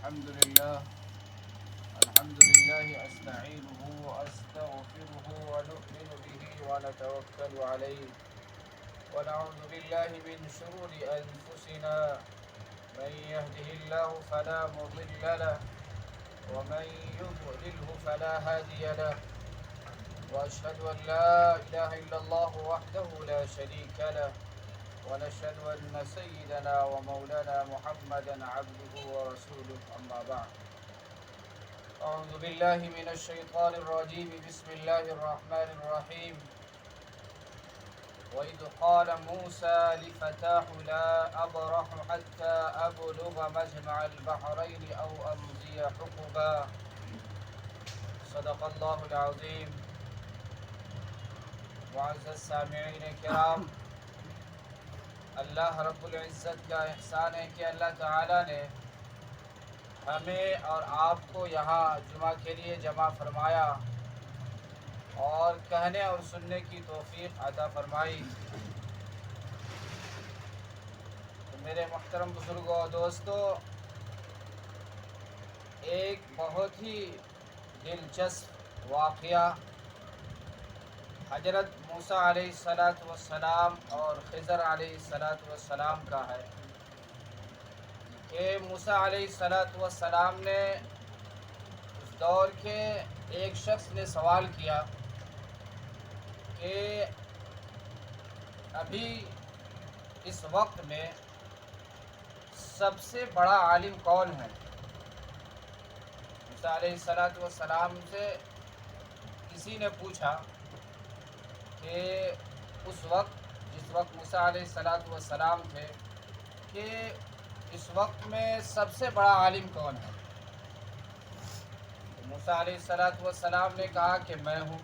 الحمد لله أستعينه وأستغفره ونؤمن به ونتوكل عليه ونعوذ بالله من شرور أنفسنا من يهده الله فلا مضل له ومن يضلله فلا هادي له وأشهد أن لا إله إلا الله وحده لا شريك له ونشهد أن سيدنا ومولانا محمدا عبده ورسوله أما بعد أعوذ بالله من الشيطان الرجيم بسم الله الرحمن الرحيم وإذ قال موسى لفتاه لا أبرح حتى أبلغ مجمع البحرين أو أمضي حقبا صدق الله العظيم معزز سامعین کرام، اللہ رب العزت کا احسان ہے کہ اللہ تعالیٰ نے ہمیں اور آپ کو یہاں جمعہ کے لیے جمع فرمایا اور کہنے اور سننے کی توفیق عطا فرمائی۔ تو میرے محترم بزرگوں اور دوستو، ایک بہت ہی دلچسپ واقعہ حضرت موسیٰ علیہ السلام اور خضر علیہ السلام کا ہے کہ موسیٰ علیہ السلام نے اس دور کے ایک شخص نے سوال کیا کہ ابھی اس وقت میں سب سے بڑا عالم کون ہے؟ موسیٰ علیہ السلام سے کسی نے پوچھا کہ اس وقت جس وقت موسیٰ علیہ السلام تھے کہ اس وقت میں سب سے بڑا عالم کون ہے؟ موسیٰ علیہ السلام نے کہا کہ میں ہوں،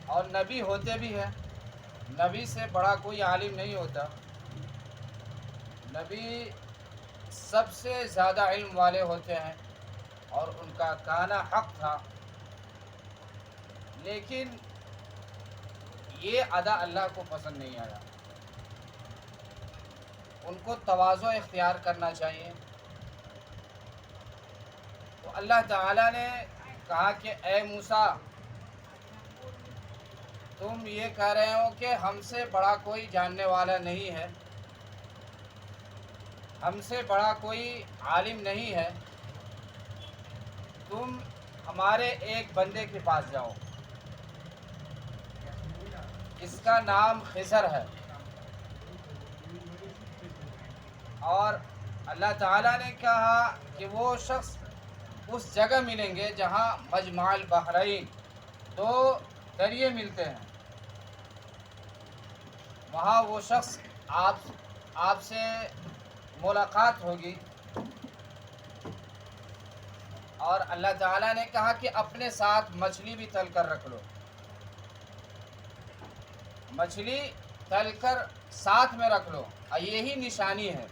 اور نبی ہوتے بھی ہیں، نبی سے بڑا کوئی عالم نہیں ہوتا، نبی سب سے زیادہ علم والے ہوتے ہیں اور ان کا کہنا حق تھا، لیکن یہ ادا اللہ کو پسند نہیں آیا۔ ان کو تواضع اختیار کرنا چاہیے۔ تو اللہ تعالیٰ نے کہا کہ اے موسیٰ، تم یہ کہہ رہے ہو کہ ہم سے بڑا کوئی جاننے والا نہیں ہے، ہم سے بڑا کوئی عالم نہیں ہے، تم ہمارے ایک بندے کے پاس جاؤ، اس کا نام خضر ہے، اور اللہ تعالیٰ نے کہا کہ وہ شخص اس جگہ ملیں گے جہاں مجمع البحرین، دو دریا ملتے ہیں، وہاں وہ شخص آپ سے ملاقات ہوگی۔ اور اللہ تعالیٰ نے کہا کہ اپنے ساتھ مچھلی بھی تل کر رکھ لو، مچھلی تل کر ساتھ میں رکھ لو، اور یہی نشانی ہے۔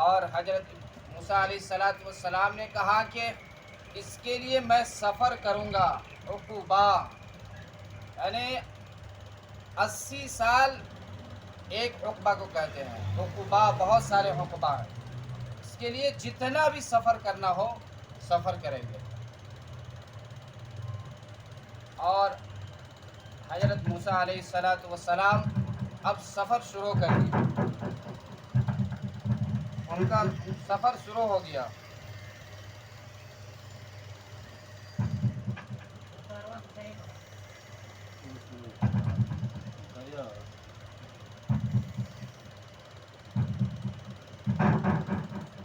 اور حضرت موسیٰ علیہ السلام نے کہا کہ اس کے لیے میں سفر کروں گا، عقوبہ، یعنی 80 سال ایک عقبہ کو کہتے ہیں، عقوبہ بہت سارے عقبہ ہیں، اس کے لیے جتنا بھی سفر کرنا ہو سفر کریں گے۔ اور حضرت موسیٰ علیہ السلام اب سفر شروع کر دیا، ان کا سفر شروع ہو گیا۔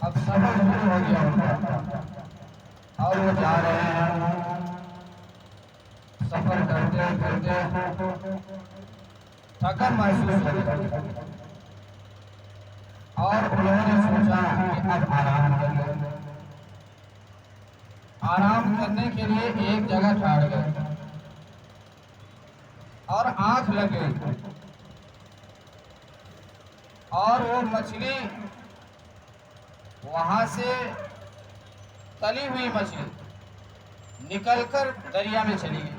اب سفر شروع ہو گیا اور وہ جا رہے ہیں، سفر کرتے کرتے تھکن محسوس ہو گئی، اور انہوں نے سوچا کہ اب آرام کر لیں۔ آرام کرنے کے لیے ایک جگہ ٹھہر گئے اور آنکھ لگ گئی، اور وہ مچھلی وہاں سے تلی ہوئی مچھلی نکل کر دریا میں چلی گئی،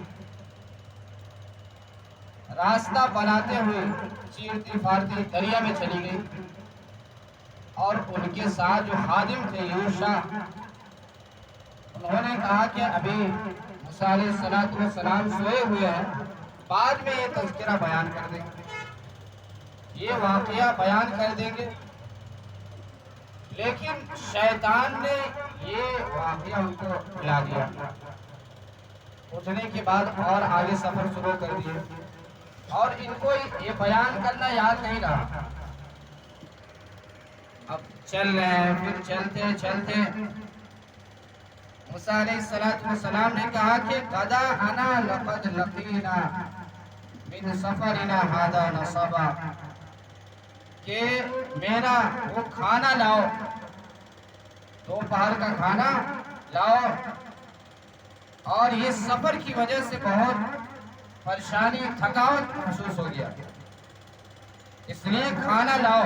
راستہ بناتے ہوئے چیرتی پھاڑتی دریا میں چلی گئی، اور ان کے ساتھ جو خادم تھے یوشع، انہوں نے کہا کہ ابھی موسیٰ علیہ السلام سوئے ہوئے ہیں، بعد میں یہ تذکرہ بیان کر دیں گے، یہ واقعہ بیان کر دیں گے۔ لیکن شیطان نے یہ واقعہ ان کو بلا دیا، اٹھنے کے بعد اور آگے سفر شروع کر دیے، اور ان کو یہ بیان کرنا یاد نہیں رہا۔ اب چل رہے ہیں، پھر چلتے چلتے موسیٰ علیہ السلام نے کہا کہ غدا انا لقد لقینا من سفرنا ھذا نصبا، کہ میرا وہ کھانا لاؤ، دوپہر کا کھانا لاؤ، اور یہ سفر کی وجہ سے بہت پریشانی تھکاوٹ محسوس ہو گیا، اس لیے کھانا لاؤ۔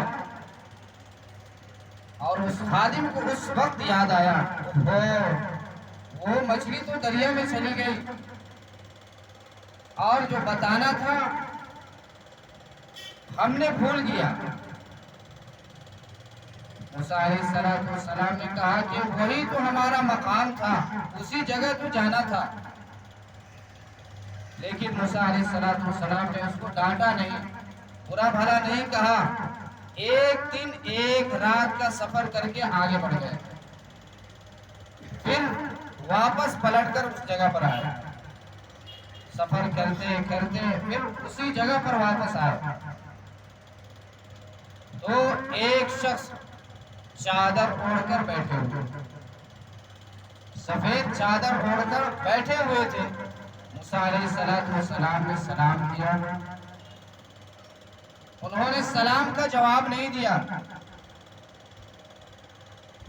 اور اس خادم کو اس وقت یاد آیا، وہ مچھلی تو دریا میں چلی گئی، اور جو بتانا تھا ہم نے بھول گیا۔ موسیٰ علیہ السلام نے کہا کہ وہی تو ہمارا مقام تھا، اسی جگہ تو جانا تھا۔ لیکن موسیٰ علیہ السلام نے اس کو ڈانٹا نہیں، برا بھلا نہیں کہا، ایک دن ایک رات کا سفر کر کے آگے بڑھ گئے، پھر واپس پلٹ کر اس جگہ پر آئے، سفر کرتے کرتے پھر اسی جگہ پر واپس آئے، تو ایک شخص چادر اوڑھ کر بیٹھے ہوئے، سفید چادر اوڑھ کر بیٹھے ہوئے تھے۔ موسیٰ علیہ السلام نے سلام کیا، انہوں نے سلام کا جواب نہیں دیا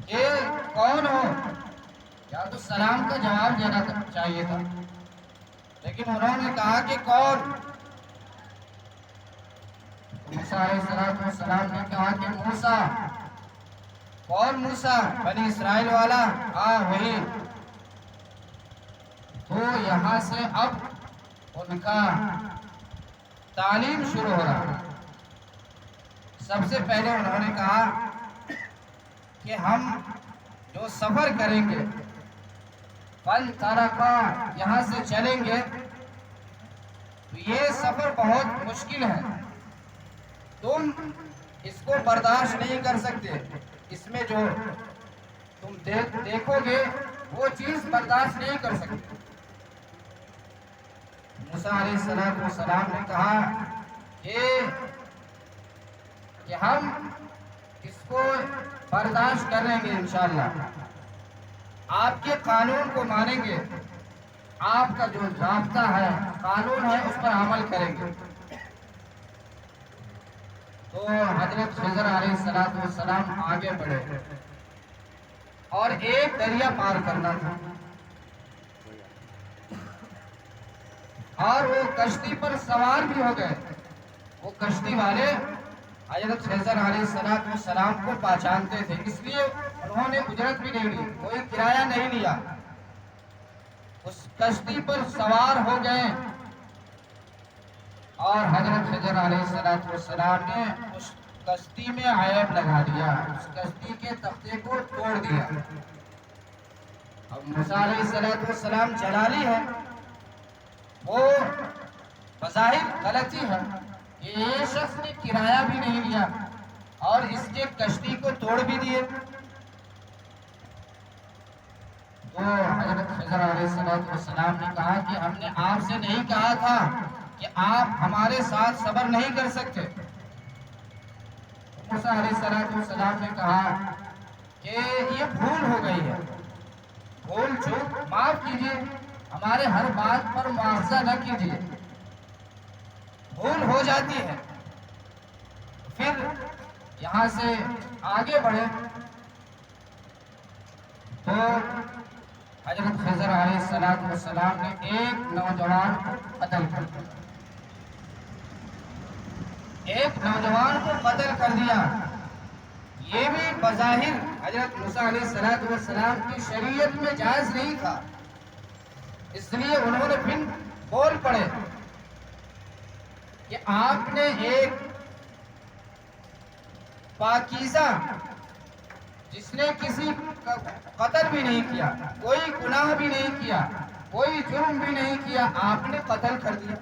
کہ کون ہو، یا تو سلام کا جواب دینا چاہیے تھا، لیکن انہوں نے کہا کہ کون؟ موسیٰ علیہ السلام نے کہا کہ موسیٰ۔ کون موسیٰ؟ بنی اسرائیل والا؟ ہاں وہی۔ تو یہاں سے اب ان کا تعلیم شروع ہو رہا۔ سب سے پہلے انہوں نے کہا کہ ہم جو سفر کریں گے، فَانْطَلَقَا، یہاں سے چلیں گے، تو یہ سفر بہت مشکل ہے، تم اس کو برداشت نہیں کر سکتے، اس میں جو تم دیکھو گے وہ چیز برداشت نہیں کر سکتے۔ موسیٰ علیہ السلام نے کہا کہ ہم اس کو برداشت کریں گے انشاءاللہ، آپ کے قانون کو مانیں گے، آپ کا جو ضابطہ ہے، قانون ہے، اس پر عمل کریں گے۔ تو حضرت خضر علیہ السلام آگے بڑھے، اور ایک دریا پار کرنا تھا، اور وہ کشتی پر سوار بھی ہو گئے۔ وہ کشتی والے حضرت خضر علیہ السلام کو پہچانتے تھے، اس لیے انہوں نے اجرت بھی نہیں لی، کوئی کرایہ نہیں لیا، اس کشتی پر سوار ہو گئے، اور حضرت خضر علیہ السلام نے اس کشتی میں عیب لگا دیا، اس کشتی کے تختے کو توڑ دیا۔ اب موسیٰ علیہ السلام جلالی ہے، وہ بظاہر غلطی ہے کہ یہ شخص نے کرایہ بھی نہیں لیا اور اس کے کشتی کو توڑ بھی دیے۔ تو حضرت خضر علیہ السلام نے کہا کہ ہم نے آپ سے نہیں کہا تھا کہ آپ ہمارے ساتھ صبر نہیں کر سکتے؟ موسیٰ علیہ السلام نے کہا کہ یہ بھول ہو گئی ہے، بھول چوک معاف کیجیے، ہمارے ہر بات پر مواخذہ نہ کیجیے، بھول ہو جاتی ہے۔ پھر یہاں سے آگے بڑھے تو حضرت خضر علیہ السلام نے ایک نوجوان کو قتل کر دیا، ایک نوجوان کو قتل کر دیا۔ یہ بھی بظاہر حضرت موسیٰ علیہ السلام کی شریعت میں جائز نہیں تھا، اس لیے انہوں نے پھر بول پڑے کہ آپ نے ایک پاکیزہ جس نے کسی کا قتل بھی نہیں کیا، کوئی گناہ بھی نہیں کیا، کوئی جرم بھی نہیں کیا، آپ نے قتل کر دیا.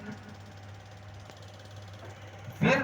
پھر